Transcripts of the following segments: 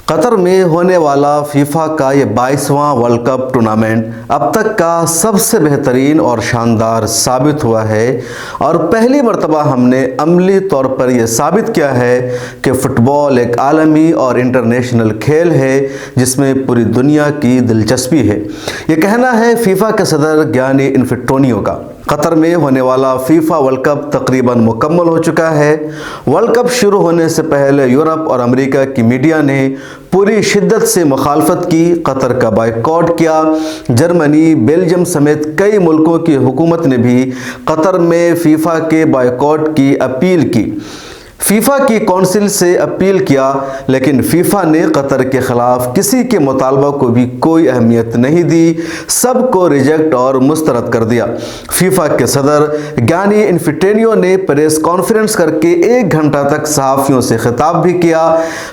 قطر میں ہونے والا فیفا کا یہ 22واں ورلڈ کپ ٹورنامنٹ اب تک کا سب سے بہترین اور شاندار ثابت ہوا ہے، اور پہلی مرتبہ ہم نے عملی طور پر یہ ثابت کیا ہے کہ فٹ بال ایک عالمی اور انٹرنیشنل کھیل ہے جس میں پوری دنیا کی دلچسپی ہے۔ یہ کہنا ہے فیفا کے صدر گیانی انفینٹینو کا۔ قطر میں ہونے والا فیفا ورلڈ کپ تقریباً مکمل ہو چکا ہے۔ ورلڈ کپ شروع ہونے سے پہلے یورپ اور امریکہ کی میڈیا نے پوری شدت سے مخالفت کی، قطر کا بائیکاٹ کیا۔ جرمنی، بیلجیم سمیت کئی ملکوں کی حکومت نے بھی قطر میں فیفا کے بائیکاٹ کی اپیل کی، فیفا کی کونسل سے اپیل کیا، لیکن فیفا نے قطر کے خلاف کسی کے مطالبہ کو بھی کوئی اہمیت نہیں دی، سب کو ریجیکٹ اور مسترد کر دیا۔ فیفا کے صدر گیانی انفینٹینو نے پریس کانفرنس کر کے 1 گھنٹہ تک صحافیوں سے خطاب بھی کیا،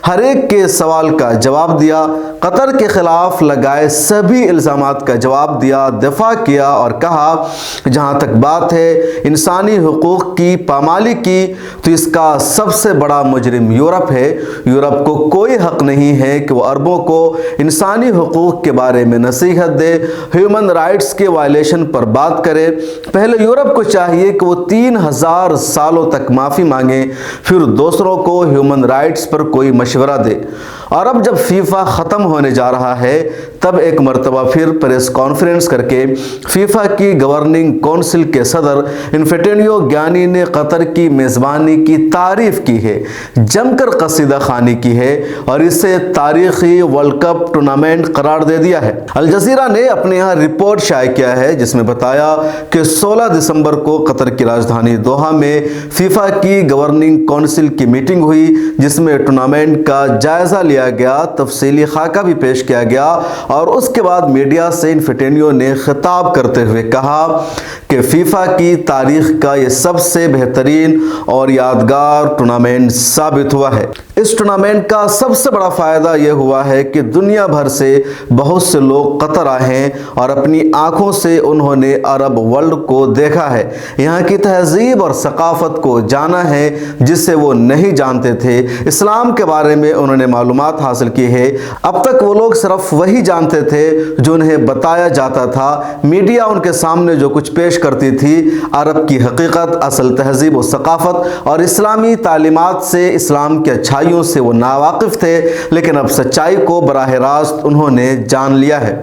ہر ایک کے سوال کا جواب دیا، قطر کے خلاف لگائے سبھی الزامات کا جواب دیا، دفاع کیا اور کہا جہاں تک بات ہے انسانی حقوق کی پامالی کی تو اس کا سب سے بڑا مجرم یورپ ہے۔ یورپ کو کوئی حق نہیں ہے کہ وہ عربوں کو انسانی حقوق کے بارے میں نصیحت دے، ہیومن رائٹس کے وائلیشن پر بات کرے۔ پہلے یورپ کو چاہیے کہ وہ 3000 سالوں تک معافی مانگے، پھر دوسروں کو ہیومن رائٹس پر کوئی مشورہ دے۔ اور اب جب فیفا ختم ہونے جا رہا ہے تب ایک مرتبہ پھر پریس کانفرنس کر کے فیفا کی گورننگ کونسل کے صدر انفینٹینو گیانی نے قطر کی میزبانی کی تعریف کی ہے، جم کر قصیدہ خوانی کی ہے اور اسے تاریخی ورلڈ کپ ٹورنامنٹ قرار دے دیا ہے۔ الجزیرہ نے اپنے یہاں رپورٹ شائع کیا ہے جس میں بتایا کہ 16 دسمبر کو قطر کی راجدھانی دوحہ میں فیفا کی گورننگ کونسل کی میٹنگ ہوئی جس میں ٹورنامنٹ کا جائزہ لیا گیا، تفصیلی خاکہ بھی پیش کیا گیا، اور اس کے بعد میڈیا سے انفینٹینو نے خطاب کرتے ہوئے کہا کہ فیفا کی تاریخ کا یہ سب سے بہترین اور یادگار ٹورنامنٹ ثابت ہوا ہے۔ اس ٹورنامنٹ کا سب سے بڑا فائدہ یہ ہوا ہے کہ دنیا بھر سے بہت سے لوگ قطر آئے ہیں اور اپنی آنکھوں سے انہوں نے عرب ورلڈ کو دیکھا ہے، یہاں کی تہذیب اور ثقافت کو جانا ہے جسے وہ نہیں جانتے تھے، اسلام کے بارے میں انہوں نے معلومات حاصل کی ہے۔ اب تک وہ لوگ صرف وہی جانتے تھے جو انہیں بتایا جاتا تھا، میڈیا ان کے سامنے جو کچھ پیش کرتی تھی، عرب کی حقیقت، اصل تہذیب و ثقافت اور اسلامی تعلیمات سے، اسلام کی اچھائیوں سے وہ ناواقف تھے، لیکن اب سچائی کو براہ راست انہوں نے جان لیا ہے۔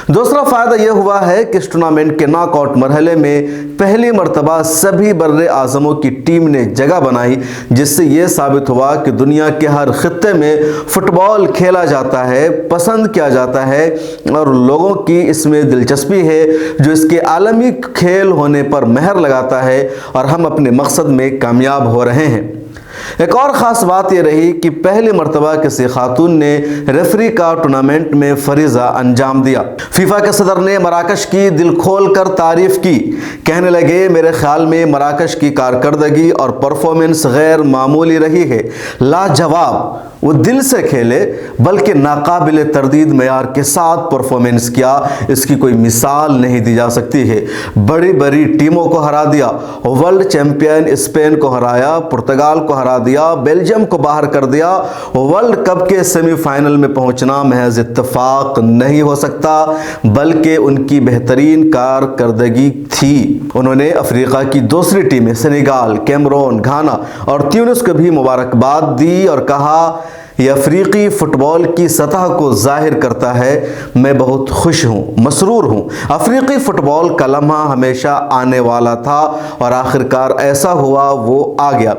دوسرا فائدہ یہ ہوا ہے کہ اس ٹورنامنٹ کے ناک آؤٹ مرحلے میں پہلی مرتبہ سبھی بر اعظموں کی ٹیم نے جگہ بنائی، جس سے یہ ثابت ہوا کہ دنیا کے ہر خطے میں فٹ بال کھیلا جاتا ہے، پسند کیا جاتا ہے اور لوگوں کی اس میں دلچسپی ہے جو اس کے عالمی کھیل ہونے پر مہر لگاتا ہے، اور ہم اپنے مقصد میں کامیاب ہو رہے ہیں۔ ایک اور خاص بات یہ رہی کہ پہلی مرتبہ کسی خاتون نے ریفری کا ٹورنامنٹ میں فریضہ انجام دیا۔ فیفا کے صدر نے مراکش کی دل کھول کر تعریف کی، کہنے لگے میرے خیال میں مراکش کی کارکردگی اور پرفارمنس غیر معمولی رہی ہے، لاجواب۔ وہ دل سے کھیلے بلکہ ناقابل تردید معیار کے ساتھ پرفارمنس کیا، اس کی کوئی مثال نہیں دی جا سکتی ہے۔ بڑی بڑی ٹیموں کو ہرا دیا، ورلڈ چیمپئن اسپین کو ہرایا، پرتگال کو ہرا دیا، بیلجیم کو باہر کر دیا۔ ورلڈ کپ کے سیمی فائنل میں پہنچنا محض اتفاق نہیں ہو سکتا بلکہ ان کی بہترین کارکردگی تھی۔ انہوں نے افریقہ کی دوسری ٹیمیں سنیگال، کیمرون، گھانا اور تیونس کو بھی مبارکباد دی اور کہا یہ افریقی فٹ بال کی سطح کو ظاہر کرتا ہے، میں بہت خوش ہوں، مسرور ہوں۔ افریقی فٹ بال کا لمحہ ہمیشہ آنے والا تھا اور آخرکار ایسا ہوا، وہ آ گیا۔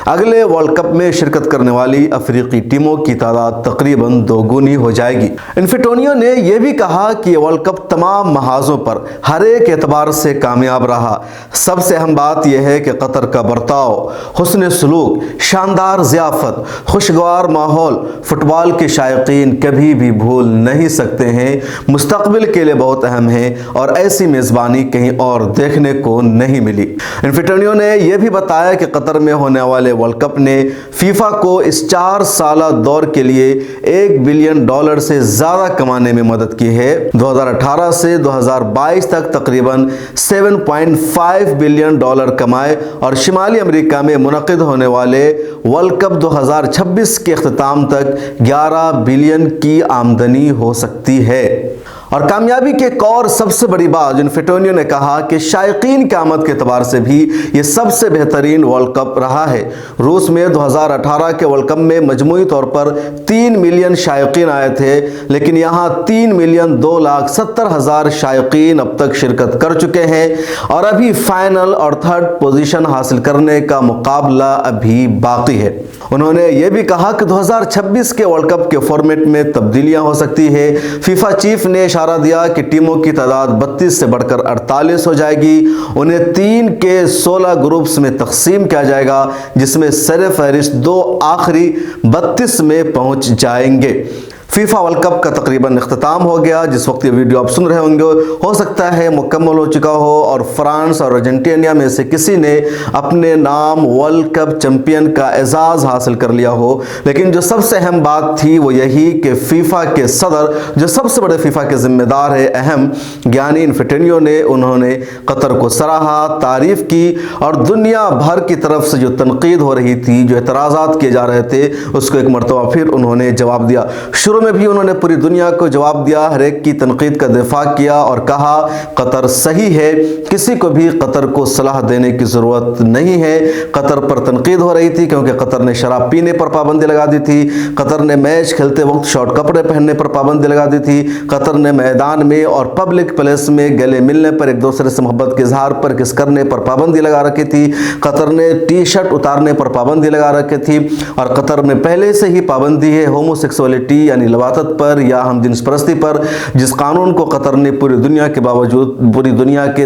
اگلے ورلڈ کپ میں شرکت کرنے والی افریقی ٹیموں کی تعداد تقریباً 2 گنی ہو جائے گی۔ انفینٹینو نے یہ بھی کہا کہ یہ ورلڈ کپ تمام محاذوں پر ہر ایک اعتبار سے کامیاب رہا۔ سب سے اہم بات یہ ہے کہ قطر کا برتاؤ، حسن سلوک، شاندار ضیافت، خوشگوار ماحول فٹ بال کے شائقین کبھی بھی بھول نہیں سکتے ہیں، مستقبل کے لیے بہت اہم ہے اور ایسی میزبانی کہیں اور دیکھنے کو نہیں ملی۔ انفینٹینو نے یہ بھی بتایا کہ قطر میں ہونے والے ورلڈ کپ نے فیفا کو اس 4 سالہ دور کے لیے $1 بلین سے زیادہ کمانے میں مدد کی ہے۔ 2018 سے 2022 تک تقریباً $7.5 بلین کمائے اور شمالی امریکہ میں منعقد ہونے والے ورلڈ کپ 2026 کے اختتام शाम तक 11 बिलियन की आमदनी हो सकती है। और कामयाबी की एक और सबसे बड़ी बात जो इन्फेंटिनो ने कहा कि शायकीन की आमद के एतबार से भी ये सबसे बेहतरीन वर्ल्ड कप रहा है। रूस में 2018 के वर्ल्ड कप में मजमूई तौर पर 3 मिलियन शायकीन आए थे, लेकिन यहाँ 3,2,70,000 शायकीन अब तक शिरकत कर चुके हैं और अभी फाइनल और थर्ड पोजीशन हासिल करने का मुकाबला अभी बाकी है। उन्होंने ये भी कहा कि 2026 के वर्ल्ड कप के फॉर्मेट में तब्दीलियां हो सकती है। फीफा चीफ ने इशारा दिया कि टीमों की तादाद 32 से बढ़कर 48 हो जाएगी। उन्हें 3 के 16 ग्रुप्स में तकसीम किया जाएगा, जिसमें सर फहरिस्त 2 आखिरी 32 में पहुंच जाएंगे। फीफा वर्ल्ड कप का तकरीबन इख्तिताम हो गया। जिस वक्त ये वीडियो आप सुन रहे होंगे हो सकता है मुकम्मल हो चुका हो और फ्रांस और अर्जेंटीना में से किसी ने अपने नाम वर्ल्ड कप चैंपियन का एजाज़ हासिल कर लिया हो। लेकिन जो सबसे अहम बात थी वो यही कि फीफा के सदर, जो सबसे बड़े फीफा के जिम्मेदार है अहम गियानी इन्फेंटिनो ने, उन्होंने कतर को सराहा, तारीफ़ की और दुनिया भर की तरफ से जो तनकीद हो रही थी, जो एतराज़ात किए जा रहे थे, उसको एक मरतबा फिर उन्होंने जवाब दिया। शुरू में भी उन्होंने पूरी दुनिया को जवाब दिया, हर एक की तनकीद का दिफा किया और कहा कतर सही है, किसी को भी कतर को सलाह देने की ज़रूरत नहीं है। कतर पर तनकीद हो रही थी क्योंकि कतर ने शराब पीने पर पाबंदी लगा दी थी, कतर ने मैच खेलते वक्त शॉर्ट कपड़े पहनने पर पाबंदी लगा दी थी, कतर ने मैदान में और पब्लिक प्लेस में गले मिलने पर, एक दूसरे से मोहब्बत के इजहार पर किस करने पर पाबंदी लगा रखी थी, कतर ने टी शर्ट उतारने पर पाबंदी लगा रखी थी और कतर में पहले से ही पाबंदी है होमोसेक्सुअलिटी यानी लवातत पर या हम जिन्स परस्ती पर, जिस कानून को कतर ने पूरी दुनिया के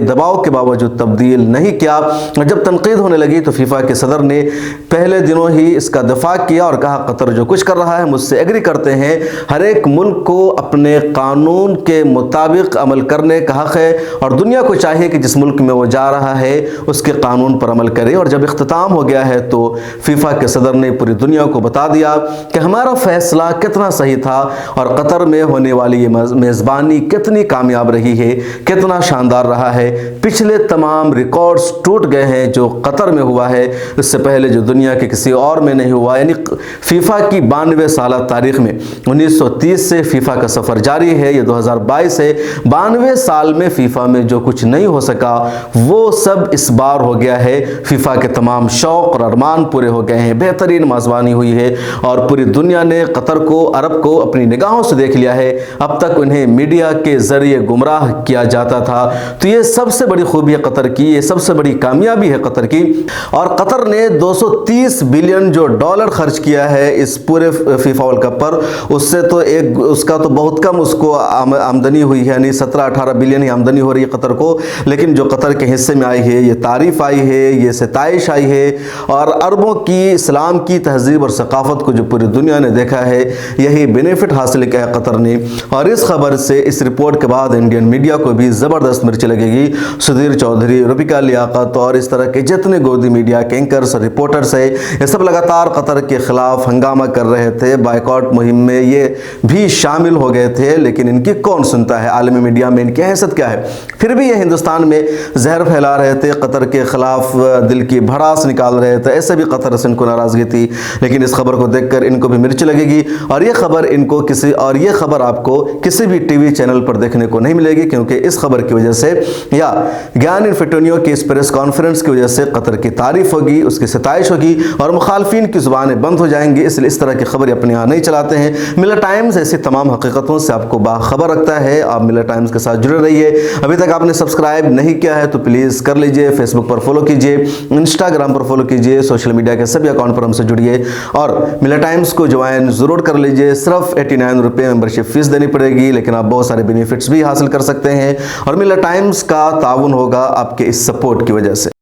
दबाव के बावजूद तब्दील नहीं किया। जब तनकीद होने लगी तो फीफा के सदर ने पहले दिनों ही इसका दफा किया और कहा कतर जो कुछ कर रहा है मुझसे एग्री करते हैं, हर एक मुल्क को अपने कानून के मुताबिक अमल करने का हक है और दुनिया को चाहिए कि जिस मुल्क में वो जा रहा है उसके कानून पर अमल करे। और जब इख्तिताम हो गया है तो फीफा के सदर ने पूरी दुनिया को बता दिया कि हमारा फैसला कितना सही था और कतर में होने वाली ये मेज़बानी कितनी कामयाब रही है, कितना शानदार रहा है। पिछले तमाम रिकॉर्ड्स टूट गए हैं जो कतर में हुआ है, इससे पहले जो दुनिया के किसी और में नहीं हुआ। यानी फीफा की 92 साल तारीख में 1930 से फीफा का सफ़र जारी है, ये 2022 है। 92 साल में फीफा में जो कुछ नहीं हो सका वो सब इस बार हो गया है। फीफा के तमाम शौक़ और अरमान पूरे हो गए हैं, बेहतरीन मेज़बानी हुई है और पूरी दुनिया ने कतर को, अरब को अपनी निगाहों से देख लिया है। अब तक उन्हें मीडिया के जरिए गुमराह किया जाता था। तो ये सबसे बड़ी खूबी है कतर की, ये सबसे बड़ी कामयाबी है कतर की। और कतर ने 230 बिलियन जो डॉलर खर्च किया है इस पूरे फीफा वर्ल्ड कप पर, उससे तो उसका तो बहुत कम उसको आमदनी हुई है, यानी 17-18 बिलियन ही आमदनी हो रही है कतर को। लेकिन जो कतर के हिस्से में आई है, ये तारीफ आई है, ये सताइश आई है और अरबों की इस्लाम की तहजीब और सकाफत को जो पूरी दुनिया ने देखा है, यही बेनिफिट हासिल किया है कतर ने। और इस खबर से, इस रिपोर्ट के बाद इंडियन मीडिया को भी ज़बरदस्त मिर्च लगेगी। सुधीर चौधरी, रूबिका लियाकत और इस तरह के जितने गोदी मीडिया के एंकर्स और रिपोर्टर्स है, ये सब लगातार कतर के खिलाफ हंगामा कर रहे थे, बाइकआउट मुहिम में ये भी शामिल हो गए थे। लेकिन इनकी कौन सुनता है, आलमी मीडिया में इनकी हैसियत क्या है। फिर भी ये हिंदुस्तान में जहर फैला रहे थे, कतर के खिलाफ दिल की भड़ास निकाल रहे थे। ऐसे भी कतर से इनको नाराज़गी थी, लेकिन इस खबर को देखकर इनको भी मिर्च लगेगी और ये खबर इनको ये खबर आपको किसी भी टीवी चैनल पर देखने को नहीं मिलेगी, क्योंकि इस खबर की वजह से या गियानी इन्फेंटिनो की इस प्रेस कॉन्फ्रेंस की वजह से कतर की तारीफ होगी, उसकी सताइश होगी और मुखालफिन की ज़ुबानें बंद हो जाएंगी। इसलिए इस तरह की खबरें अपने यहाँ नहीं चलाते हैं। मिलर टाइम्स ऐसी तमाम हकीकतों से आपको बाखबर रखता है। आप मिलर टाइम्स के साथ जुड़े रहिए। अभी तक आपने सब्सक्राइब नहीं किया है तो प्लीज़ कर लीजिए। फेसबुक पर फॉलो कीजिए, इंस्टाग्राम पर फॉलो कीजिए, सोशल मीडिया के सभी अकाउंट पर हमसे जुड़िए और मिलर टाइम्स को ज्वाइन ज़रूर कर लीजिए। सिर्फ 89 रुपये मेंबरशिप फीस देनी पड़ेगी, लेकिन आप बहुत सारे बेनिफिट्स भी हासिल कर सकते हैं और मिलर टाइम्स का ताउन होगा आपके इस सपोर्ट की वजह से।